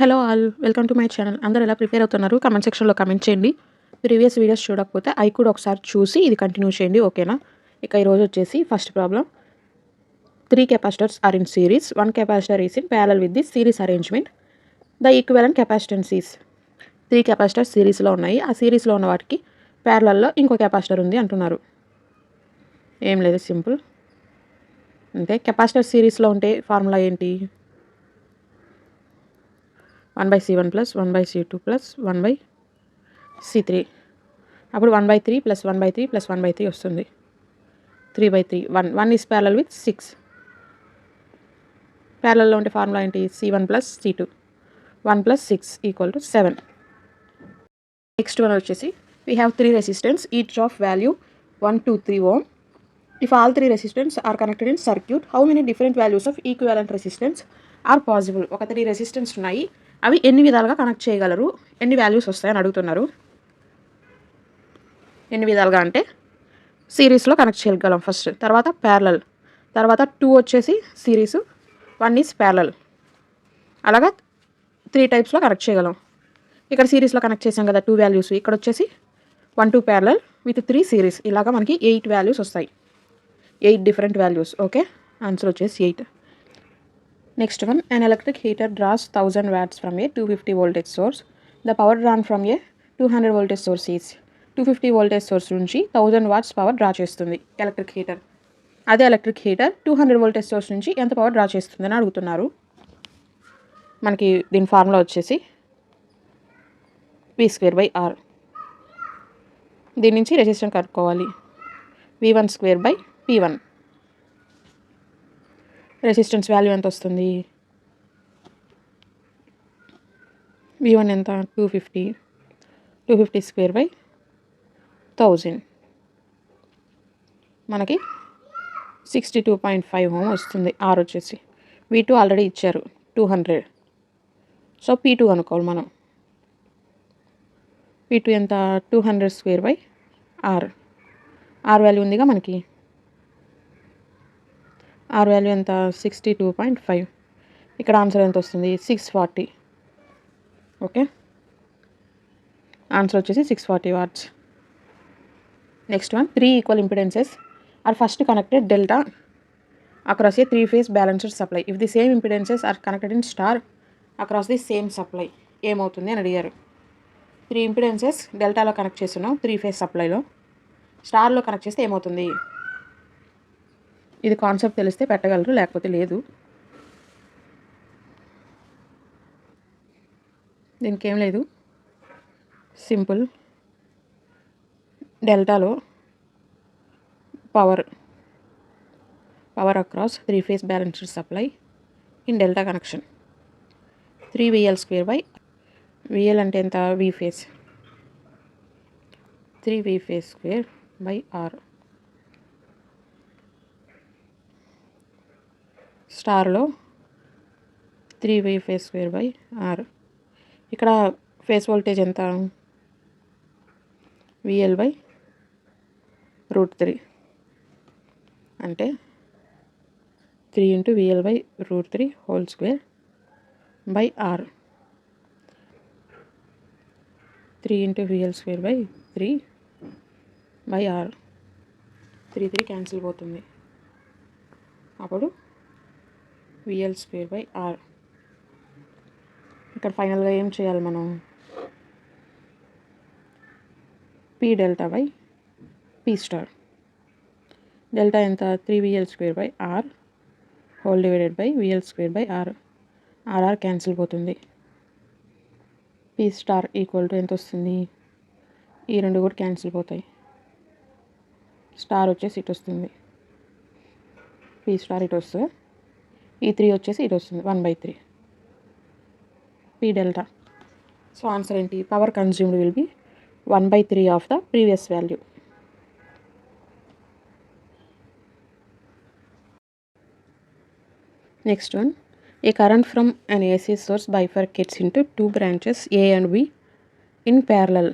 Hello all welcome to my channel. అందరూ ఎలా prepare అవుతున్నారు కామెంట్ సెక్షన్లో కామెంట్ చేయండి. ప్రీవియస్ వీడియోస్ చూడకపోతే అవి కూడా ఒకసారి చూసి ఇది కంటిన్యూ చేయండి, ఓకేనా? ఇక ఈరోజు వచ్చేసి first problem, 3 capacitors are in series, 1 capacitor is in parallel with this series arrangement. The equivalent capacitance is 3 capacitors సిరీస్లో ఉన్నాయి. ఆ సిరీస్లో ఉన్న వాటికి ప్యారలల్లో ఇంకో కెపాసిటర్ ఉంది అంటున్నారు. ఏం లేదు, సింపుల్ అంటే కెపాసిటర్ సిరీస్లో ఉంటే ఫార్ములా ఏంటి? 1/C1 plus 1/C2 plus 1/C3. అప్పుడు 1/3 plus 1/3 plus 1/3 వస్తుంది. 3/3. 1 is parallel with 6. ప్యారలల్లో ఉంటే ఫార్ములా ఏంటి? C1 plus C2. 1 plus 6 equal to 7. Next one వచ్చేసి, we have 3 resistance, each of value 1, 2, 3 ohm. If all 3 resistance are connected in circuit, how many different values of equivalent resistance are possible? ఒక 3 resistance ఉన్నాయి, అవి ఎన్ని విధాలుగా connect చేయగలరు, ఎన్ని values వస్తాయని అడుగుతున్నారు. ఎన్ని విధాలుగా అంటే సిరీస్లో కనెక్ట్ చేయగలం ఫస్ట్, తర్వాత ప్యారలల్, తర్వాత 2 వచ్చేసి సిరీస్, 1 ఈజ్ ప్యారలల్. అలాగా 3 టైప్స్లో కనెక్ట్ చేయగలం. ఇక్కడ సిరీస్లో కనెక్ట్ చేసాం కదా 2 వాల్యూస్, ఇక్కడ వచ్చేసి 1 2 ప్యారలల్ విత్ 3 సిరీస్. ఇలాగా మనకి 8 వాల్యూస్ వస్తాయి, 8 డిఫరెంట్ వాల్యూస్. ఓకే, ఆన్సర్ వచ్చేసి 8. Next one, an electric heater draws 1000 watts from a 250 voltage source. The power drawn from a 200 voltage source is 250 voltage source నుంచి 1000 watts power draw చేస్తుంది electric heater. అదే electric heater 200 voltage source నుంచి ఎంత power draw చేస్తుందని అడుగుతున్నారు. మనకి దీని formula వచ్చేసి V²/R. దీని నుంచి రెసిస్టెన్స్ కనుక్కోవాలి. V1²/P1. రెసిస్టెన్స్ వాల్యూ ఎంత వస్తుంది? V1 ఎంత? 250. 250² మనకి 62.5 ఓం వస్తుంది. R వచ్చేసి V2 ఆల్రెడీ ఇచ్చారు 200. సో P2 అనుకోవాలి మనం. P2 ఎంత? 200²/R. R వాల్యూ ఉందిగా మనకి. R వాల్యూ ఎంత? 62.5. ఇక్కడ ఆన్సర్ ఎంత వస్తుంది? 640. ఓకే, ఆన్సర్ వచ్చేసి 640 watts. Next one, 3 equal impedances are first connected delta across a 3 phase balanced supply. If the same impedances are connected in star across the same supply, ఏమవుతుంది అని అడిగారు. 3 impedances డెల్టాలో connect చేస్తున్నాం, 3 phase సప్లైలో. స్టార్లో connect చేస్తే ఏమవుతుంది? ఇది concept తెలిస్తే పెట్టగలరు, లేకపోతే లేదు. దీనికి ఏం లేదు, సింపుల్. డెల్టాలో power across 3 phase balanced supply in delta connection. 3VL²/ VL అంటే ఎంత? V phase. 3V phase²/R. స్టార్లో 3V phase²/R. ఇక్కడ ఫేస్ వోల్టేజ్ ఎంత? VL/√3 అంటే 3 × VL/√3 whole square by R. 3 × VL²/3 by R. 3 cancel పోతుంది, అప్పుడు VL²/R. ఇక్కడ ఫైనల్గా ఏం చేయాలి మనం? P delta/P star. డెల్టా ఎంత? 3VL²/R whole divided by VL²/R. RR cancel పోతుంది. P స్టార్ ఈక్వల్ టు ఎంత వస్తుంది? ఈ రెండు కూడా క్యాన్సిల్ పోతాయి. స్టార్ వచ్చేసి ఇటు వస్తుంది, P స్టార్ ఇటు వస్తుంది, ఈ 3 వచ్చేసి ఇటు వస్తుంది, 1/3 P డెల్టా. సో ఆన్సర్ ఏంటి? Power consumed will be 1/3 of the previous value. Next one, A current from an AC source bifurcates into 2 branches A and B in parallel.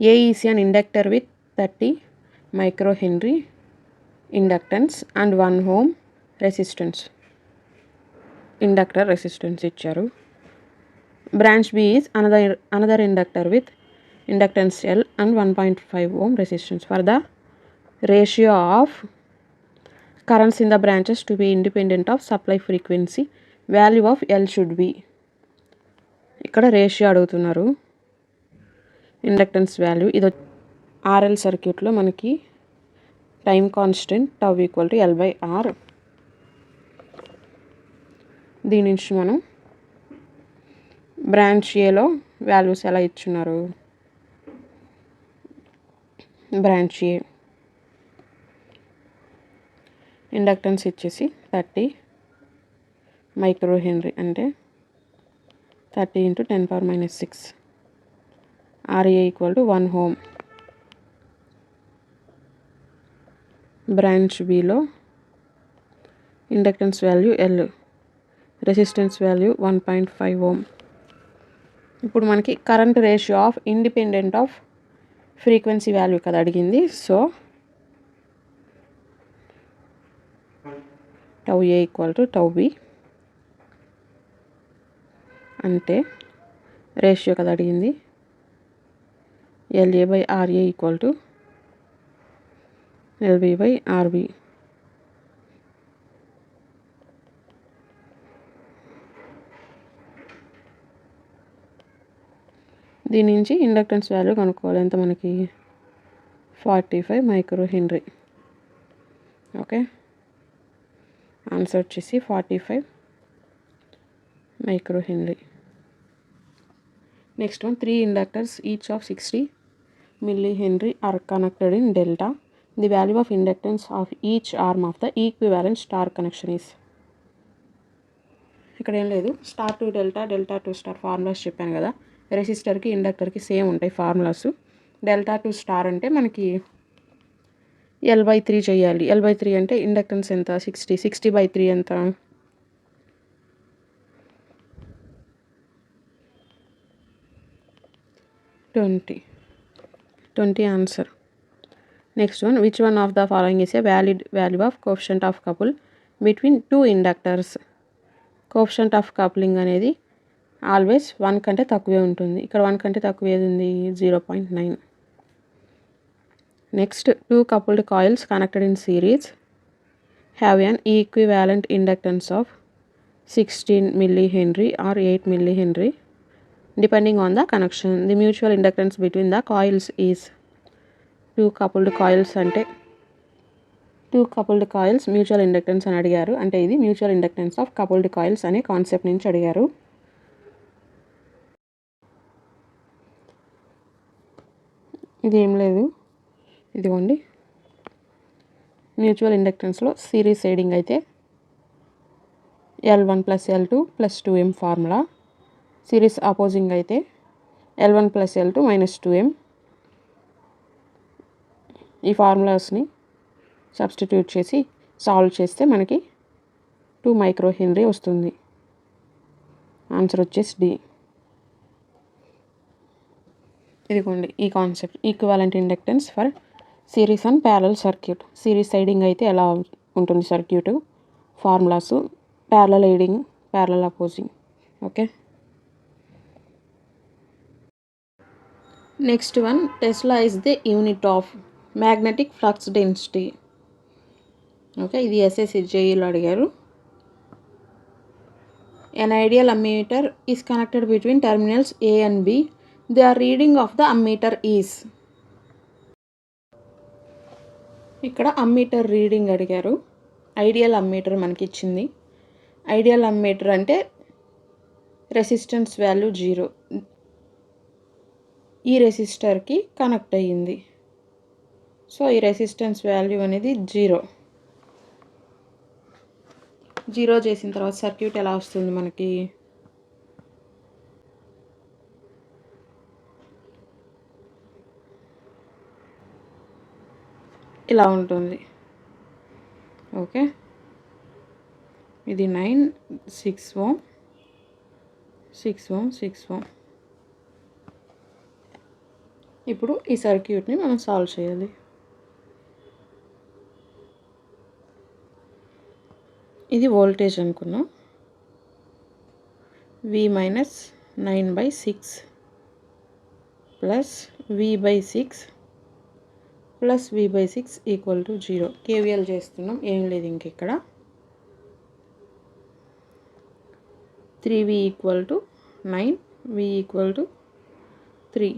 A is an inductor with 30 microhenry inductance and 1 ohm resistance. Inductor resistance ఇచ్చారు. Branch B is another inductor with inductance L and 1.5 ohm resistance. For the ratio of currents in the branches to be independent of supply frequency, value of L should be. ఇక్కడ ratio అడుగుతున్నారు, inductance value. ఇది RL సర్క్యూట్లో మనకి time constant tau equal to L/R. దీని నుంచి మనం branch ఏలో values ఎలా ఇచ్చున్నారు. బ్రాంచ్ ఏ ఇండక్టెన్స్ ఇచ్చేసి 30 మైక్రో హెన్రీ అంటే 30 × 10⁻⁶. RA equal to 1 ohm. Branch below inductance value L, resistance value 1.5 ohm. ఇప్పుడు మనకి current ratio of independent of frequency value కదా అడిగింది. So tau A equal to tau B అంటే ratio కదా అడిగింది, LA/RA equal to LB/RB. దీని నుంచి inductance value కనుక్కోవాలి. ఎంత మనకి 45 మైక్రో హెన్రీ. ఓకే, ఆన్సర్ వచ్చేసి 45 micro henry. Next one, 3 inductors each of 60 millihenry are connected in delta. The value of inductance of each arm of the equivalent star connection is. ఇక్కడ ఏం లేదు, star to delta, delta to star formulas చెప్పాను కదా. రెసిస్టర్కి ఇండక్టర్కి same ఉంటాయి formulas. Delta to star అంటే మనకి L/3 చేయాలి. L/3 అంటే ఇండక్టెన్స్ ఎంత, 60. 60/3 ఎంత, 20 answer. Next one, which one of the following is a valid value of coefficient of couple between 2 inductors. Coefficient of coupling అనేది ఆల్వేస్ 1 కంటే తక్కువే ఉంటుంది. ఇక్కడ 1 కంటే తక్కువ ఏది ఉంది, 0.9. Next, 2 coupled coils connected in series have an equivalent inductance of 16 millihenry or 8 millihenry depending on the connection. The mutual inductance between the coils is. 2 coupled coils అంటే 2 coupled coils మ్యూచువల్ ఇండక్టెన్స్ అని అడిగారు. అంటే ఇది mutual inductance of coupled coils అనే concept నుంచి అడిగారు. ఇది ఏం లేదు, ఇదిగోండి మ్యూచువల్ ఇండక్టెన్స్లో సిరీస్ సైడింగ్ అయితే L1 + L2 + 2M formula. Series opposing అయితే L1 + L2 - 2M. ఈ ఫార్ములాస్ని సబ్స్టిట్యూట్ చేసి సాల్వ్ చేస్తే మనకి 2 మైక్రో హెన్రీ వస్తుంది. ఆన్సర్ వచ్చేసి D. ఇదిగోండి ఈ concept, equivalent inductance for series and parallel circuit. Series siding అయితే ఎలా ఉంటుంది circuit, formulas, parallel aiding, parallel opposing. Okay, next one, Tesla is the unit of magnetic flux density. Okay, ఇది SSC JEలో అడిగారు. An ideal ammeter is connected between terminals A and B. The reading of the ammeter is. ఇక్కడ ammeter reading అడిగారు. Ideal ammeter మనకి ఇచ్చింది. Ideal ammeter అంటే resistance value 0. ఈ రెసిస్టర్కి connect అయ్యింది. So ఈ రెసిస్టెన్స్ వాల్యూ అనేది 0 చేసిన తర్వాత సర్క్యూట్ ఎలా వస్తుంది మనకి, ఇలా ఉంటుంది. ఓకే, ఇది 9, 6 ఓం, 6 ఓం, 6 ఓం. ఇప్పుడు ఈ సర్క్యూట్ని మనం సాల్వ్ చేయాలి. ఇది వోల్టేజ్ అనుకున్నాం, V - 9/6 plus v/6 plus v/6 equal to 0. KVL చేస్తున్నాం, ఏం లేదు ఇంక ఇక్కడ. 3v equal to 9, v equal to 3.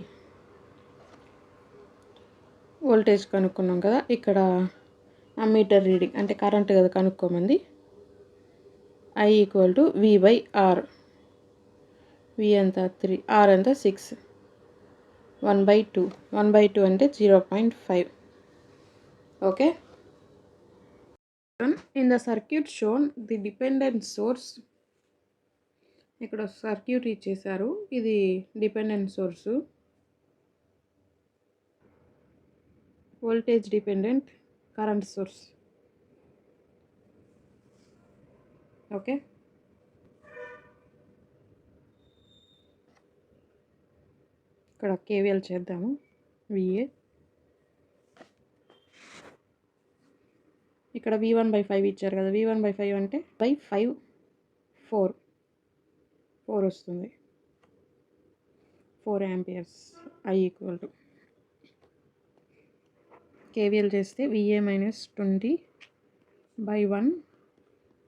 Voltage కనుక్కున్నాం కదా, ఇక్కడ అమ్మీటర్ రీడింగ్ అంటే కరెంట్ కదా కనుక్కోమంది. I equal to v/r. v ఎంత 3, r ఎంత 6. 1/2. 1/2 అంటే 0.5. Okay. In the circuit shown, the dependent source, ఇక్కడ సర్క్యూట్ ఇచ్చేసారు, ఇది dependent source, voltage dependent current source. Okay. ఇక్కడ కేవీఎల్ చేద్దాము. VA ఇక్కడ v1/5 ఇచ్చారు కదా, v1/5 అంటే 5 4 వస్తుంది. 4 amperes. I equal to KVL చేస్తే VA - 20/1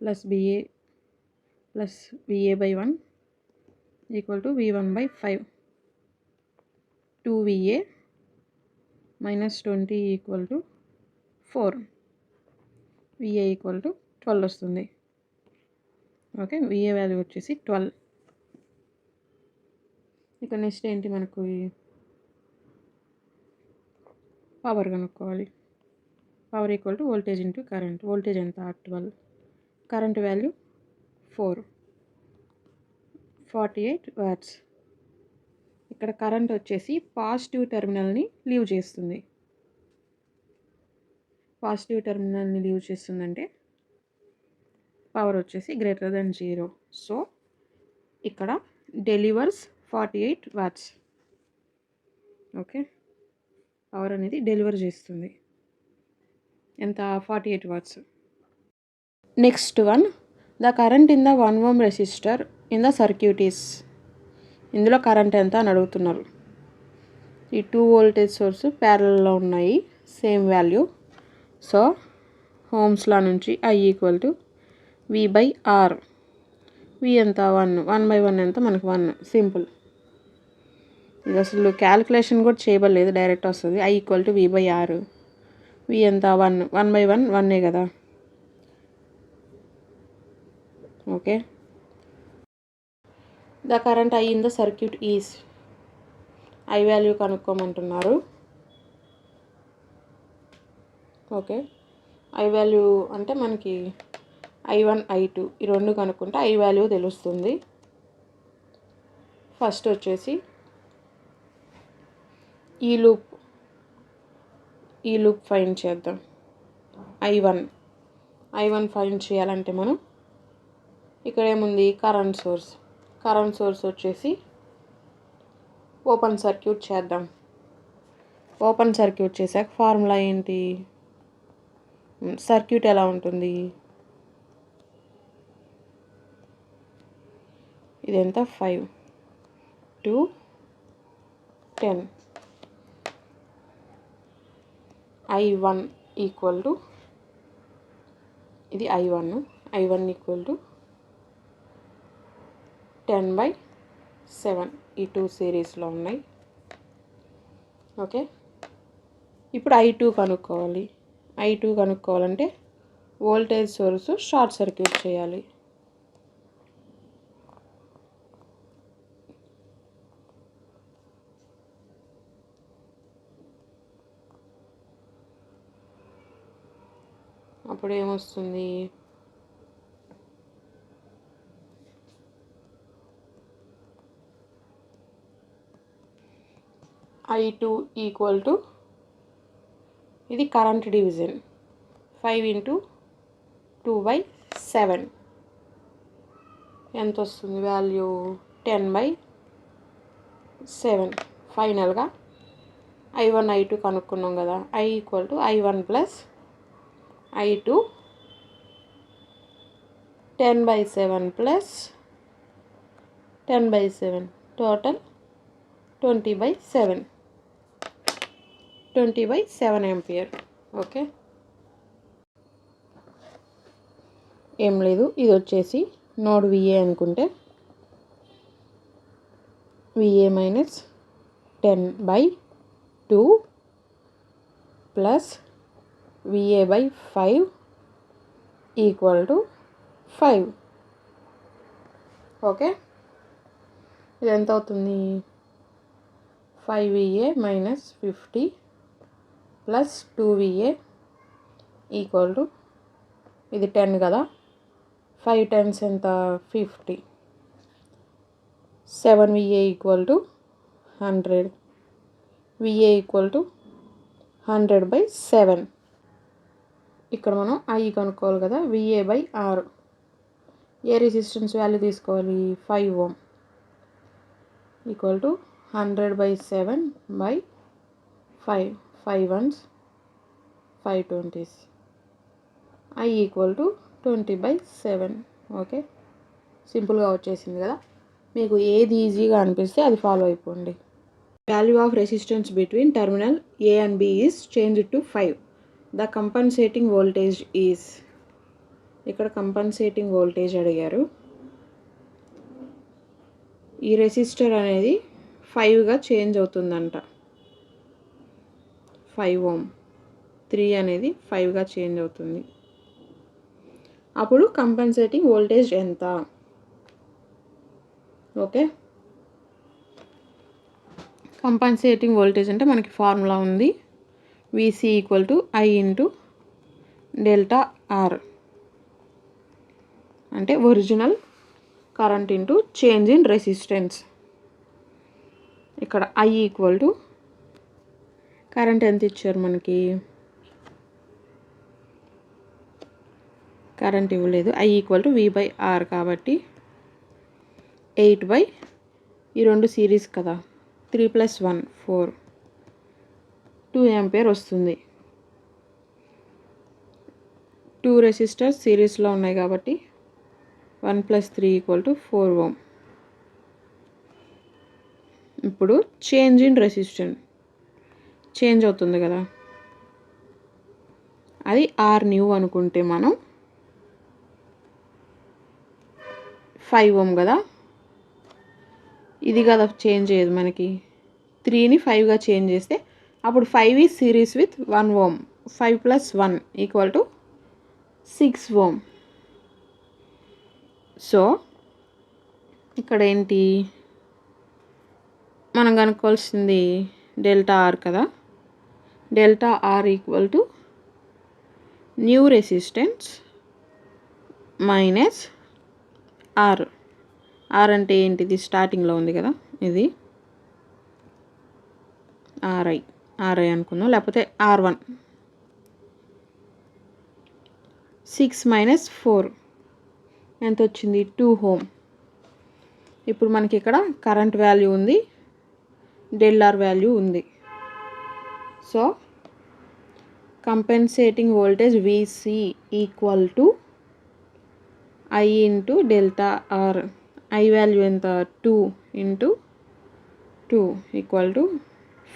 plus BA plus VA/1 equal to v1/5. 2VA - 20 equal to 4. VA equal to 12 వస్తుంది. ఓకే, VA వాల్యూ వచ్చేసి 12. ఇక నెక్స్ట్ ఏంటి, మనకు పవర్ కనుక్కోవాలి. Power equal to voltage into current. Voltage ఎంత 12, current value 48 watts. ఇక్కడ current వచ్చేసి పాజిటివ్ టెర్మినల్ని లీవ్ చేస్తుంది. పాజిటివ్ టెర్మినల్ని లీవ్ చేస్తుందంటే పవర్ వచ్చేసి గ్రేటర్ దెన్ 0. సో ఇక్కడ డెలివర్స్ 48 వాట్స్. ఓకే, పవర్ అనేది డెలివర్ చేస్తుంది. ఎంత? 48 watts. Next one, the current in the 1 ohm resistor in the circuit is. ఇందులో కరెంట్ ఎంత అని అడుగుతున్నారు. ఈ 2 వోల్టేజ్ సోర్స్ ప్యారలల్లో ఉన్నాయి, same value. So ohms law నుంచి I equal to v/r. v ఎంత 1, 1/1 ఎంత మనకు 1. సింపుల్. ఇది అసలు క్యాలిక్యులేషన్ కూడా చేయబడలేదు, డైరెక్ట్ వస్తుంది. I equal to v/r. v ఎంత 1, 1/1 1 కదా. Okay. The current I in the circuit is. I value కనుక్కోమంటున్నారు. ఓకే, I వాల్యూ అంటే మనకి I1 I2 ఈ రెండు కనుక్కుంటే I వాల్యూ తెలుస్తుంది. ఫస్ట్ వచ్చేసి ఈ లూప్ ఫైండ్ చేద్దాం. I1 ఫైండ్ చేయాలంటే మనం ఇక్కడ ఏముంది, కరెంట్ సోర్స్ వచ్చేసి ఓపెన్ సర్క్యూట్ చేద్దాం. ఓపెన్ సర్క్యూట్ చేశాక ఫార్ములా ఏంటి, సర్క్యూట్ ఎలా ఉంటుంది, ఇదెంత 5 to 10. I1 ఈక్వల్ టు, ఇది I1 ఈక్వల్ టు 10/7. ఈ 2 సిరీస్లో ఉన్నాయి. ఓకే, ఇప్పుడు I2 కనుక్కోవాలంటే వోల్టేజ్ సోర్సు షార్ట్ సర్క్యూట్ చేయాలి. అప్పుడు ఏమొస్తుంది, I2 ఈక్వల్ టు, ఇది కరెంట్ డివిజన్, 5 × 2/7 ఎంత వస్తుంది వాల్యూ, 10/7. ఫైనల్గా I1 I2 కనుక్కున్నాం కదా. I equal to I1 plus I2 10/7 plus 10/7 total 20/7 20/7 okay. ఏం లేదు, ఇది వచ్చేసి నోడ్ విఏ అనుకుంటే VA minus 10/2 plus VA/5 = 5. Okay, ఇది ఎంత అవుతుంది? 5VA మైనస్ 50 ప్లస్ 2VA = ఇది 10 కదా, 5 టైమ్స్ ఎంత? 50. 7VA = 100. VA = 100/7. ఇక్కడ మనం I కనుక్కోవాలి కదా, VA/R. ఏ రెసిస్టెన్స్ వాల్యూ తీసుకోవాలి? 5 ohm = 100/7/5. 5 ones 5 20s. I = 20/7. Okay, సింపుల్గా వచ్చేసింది కదా. మీకు ఏది ఈజీగా అనిపిస్తే అది ఫాలో అయిపోండి. Value of resistance between terminal A and B is changed to 5. The compensating voltage is, ఇక్కడ కంపన్సేటింగ్ వోల్టేజ్ అడిగారు. ఈ రెసిస్టర్ అనేది 5గా చేంజ్ అవుతుందంట. 5 ohm 3 అనేది 5గా చేంజ్ అవుతుంది. అప్పుడు కంపన్సేటింగ్ వోల్టేజ్ ఎంత? ఓకే, కంపన్సేటింగ్ వోల్టేజ్ అంటే మనకి ఫార్ములా ఉంది. VC = I × ∆R, అంటే original current into change in resistance. ఇక్కడ I = కరెంట్ ఎంత ఇచ్చారు మనకి? కరెంట్ ఇవ్వలేదు. I = V/R కాబట్టి 8/, ఈ రెండు సిరీస్ కదా, 3 + 1 4, 2 ఆంపియర్ వస్తుంది. 2 రెసిస్టర్స్ సిరీస్లో ఉన్నాయి కాబట్టి 1 + 3 = 4 ohm. ఇప్పుడు చేంజ్ ఇన్ రెసిస్టెన్స్ చేంజ్ అవుతుంది కదా, అది R new అనుకుంటే మనం 5 ohm కదా, ఇది కదా చేంజ్ అయ్యేది మనకి. 3ని 5గా చేంజ్ చేస్తే అప్పుడు 5 is series with 1 ohm. 5 + 1 = 6 ohm. So ఇక్కడ ఏంటి మనం కనుక్కోవాల్సింది? ∆R కదా. ∆R = new resistance minus R. R అంటే ఏంటిది? స్టార్టింగ్లో ఉంది కదా, ఇది RI అనుకుందాం, లేకపోతే R1. 6 - 4 ఎంత వచ్చింది? 2 ohm. ఇప్పుడు మనకి ఇక్కడ కరెంట్ వాల్యూ ఉంది, ∆R వాల్యూ ఉంది. So compensating voltage VC = I × ∆R. I value ఎంత? 2 × 2 =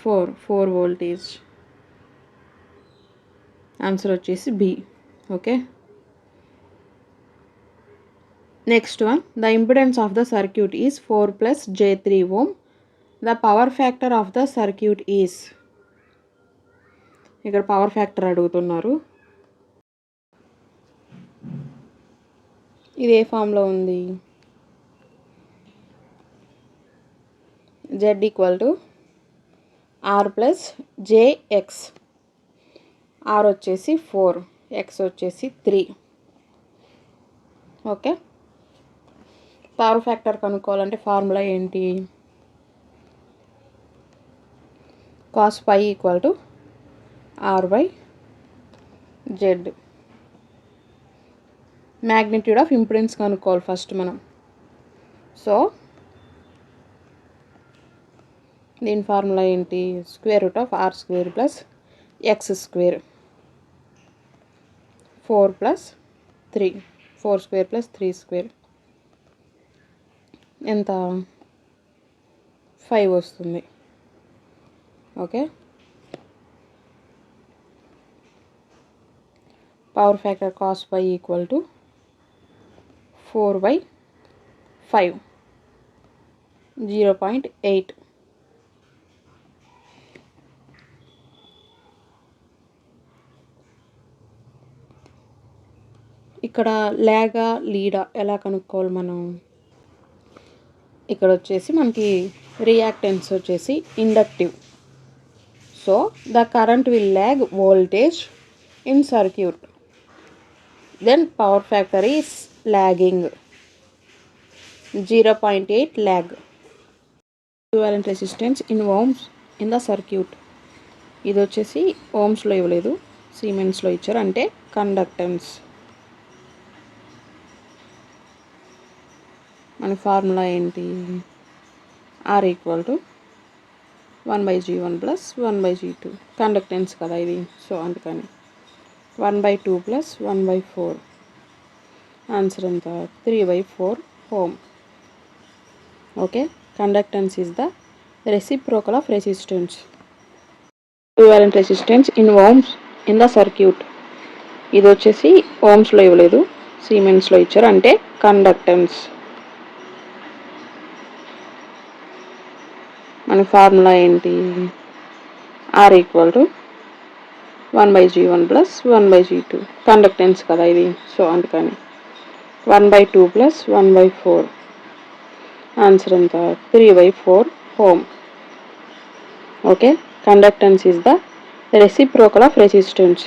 4 వోల్టేజ్. ఆన్సర్ వచ్చేసి B. Okay, next one. The impedance of the circuit is 4 + j3 ohm. The power factor of the circuit is, ఇక్కడ power factor అడుగుతున్నారు. ఇది ఏ ఫామ్లో ఉంది? Z = R + jX. R వచ్చేసి 4, X వచ్చేసి 3. Okay, power factor కనుక్కోవాలంటే formula ఏంటి? cos π = R/Z. Magnitude of impedance కనుక్కోవాలి first మనం. సో దీని ఫార్ములా ఏంటి? √R² + X². 4 + 3, 4² + 3² ఎంత? 5 వస్తుంది. Okay, power factor cos π equal to 4/5, 0.8. ఇక్కడ ల్యాగా లీడా ఎలా కనుక్కోవాలి మనం? ఇక్కడ వచ్చేసి మనకి రియాక్టెన్స్ వచ్చేసి inductive. So the current will lag voltage in circuit, then power factor is lagging 0.8 lag. Equivalent resistance in ohms in the circuit. ఇది వచ్చేసి ఓమ్స్లో ఇవ్వలేదు, సిమెన్స్లో ఇచ్చారు, అంటే కండక్టెన్స్. మన ఫార్ములా ఏంటి? R equal to 1/G1 plus 1/G2. Conductance కదా ఇది, so అందుకని 1/2 ప్లస్ 1/4. ఆన్సర్ ఎంత? 3/4 ohm. Okay, conductance is the reciprocal of resistance. Equivalent resistance in ohms in the circuit. ఇది వచ్చేసి ఓమ్స్లో ఇవ్వలేదు, సిమెన్స్లో ఇచ్చారు, అంటే కండక్టెన్స్. మన ఫార్ములా ఏంటి? R equal to 1/G1 plus 1/G2. Conductance కదా ఇది, సో అందుకని 1/2 ప్లస్ 1/4. ఆన్సర్ ఎంత? 3/4 ohm. Okay, conductance is the reciprocal of resistance.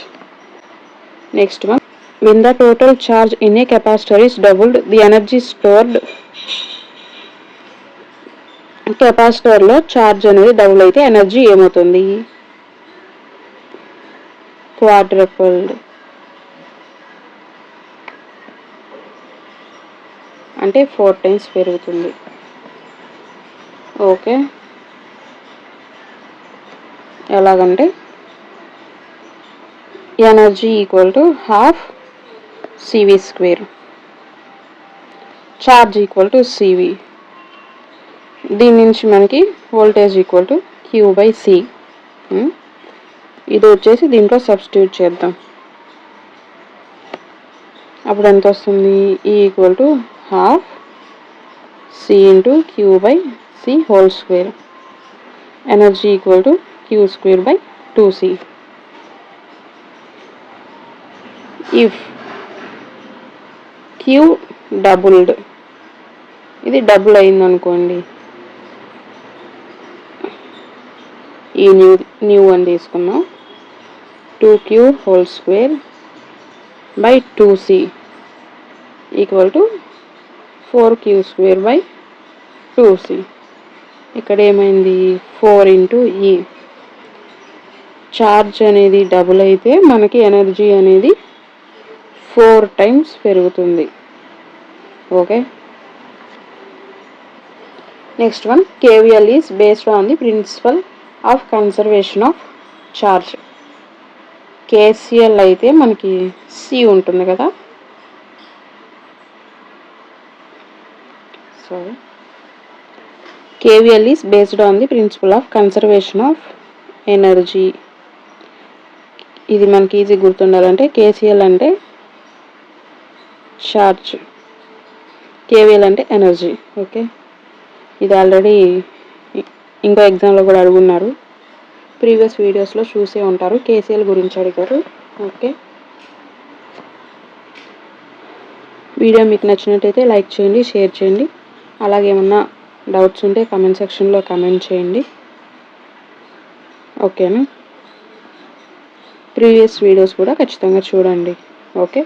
Next one, when the total charge in a capacitor is doubled, the energy stored. కెపాసిటర్లో charge అనేది double అయితే energy ఏమవుతుంది? క్వాడ్రపుల్డ్, అంటే 4 times పెరుగుతుంది. ఓకే, ఎలాగంటే energy equal to ½ CV², charge equal to CV. దీని నుంచి మనకి వోల్టేజ్ ఈక్వల్ టు Q/C. ఇది వచ్చేసి దీంట్లో సబ్స్టిట్యూట్ చేద్దాం. అప్పుడు ఎంత వస్తుంది? E equal to ½ C into Q/C whole square. Energy equal to Q²/2C. If Q doubled, ఇది డబుల్ అయిందనుకోండి, ఈ న్యూ అని తీసుకున్నాం, 2Q whole square by 2C equal to 4Q²/2C. ఇక్కడ ఏమైంది? 4 ఇంటూ E. ఛార్జ్ అనేది డబుల్ అయితే మనకి ఎనర్జీ అనేది 4 times పెరుగుతుంది. Okay, next one, KVL is based on the principle of conservation of charge. KCL అయితే మనకి C ఉంటుంది కదా, sorry, KVL is based on the principle of conservation of energy. ఇది మనకి ఈజీ గుర్తుండాలంటే KCL అంటే ఛార్జ్, KVL అంటే ఎనర్జీ. ఓకే, ఇది ఆల్రెడీ ఇంకో ఎగ్జామ్లో కూడా అడుగున్నారు, ప్రీవియస్ వీడియోస్లో చూసే ఉంటారు, KCL గురించి అడిగారు. ఓకే, వీడియో మీకు నచ్చినట్టయితే లైక్ చేయండి, షేర్ చేయండి. అలాగే ఏమన్నా డౌట్స్ ఉంటే కామెంట్ సెక్షన్లో కామెంట్ చేయండి. ఓకేనా, ప్రీవియస్ వీడియోస్ కూడా ఖచ్చితంగా చూడండి. ఓకే.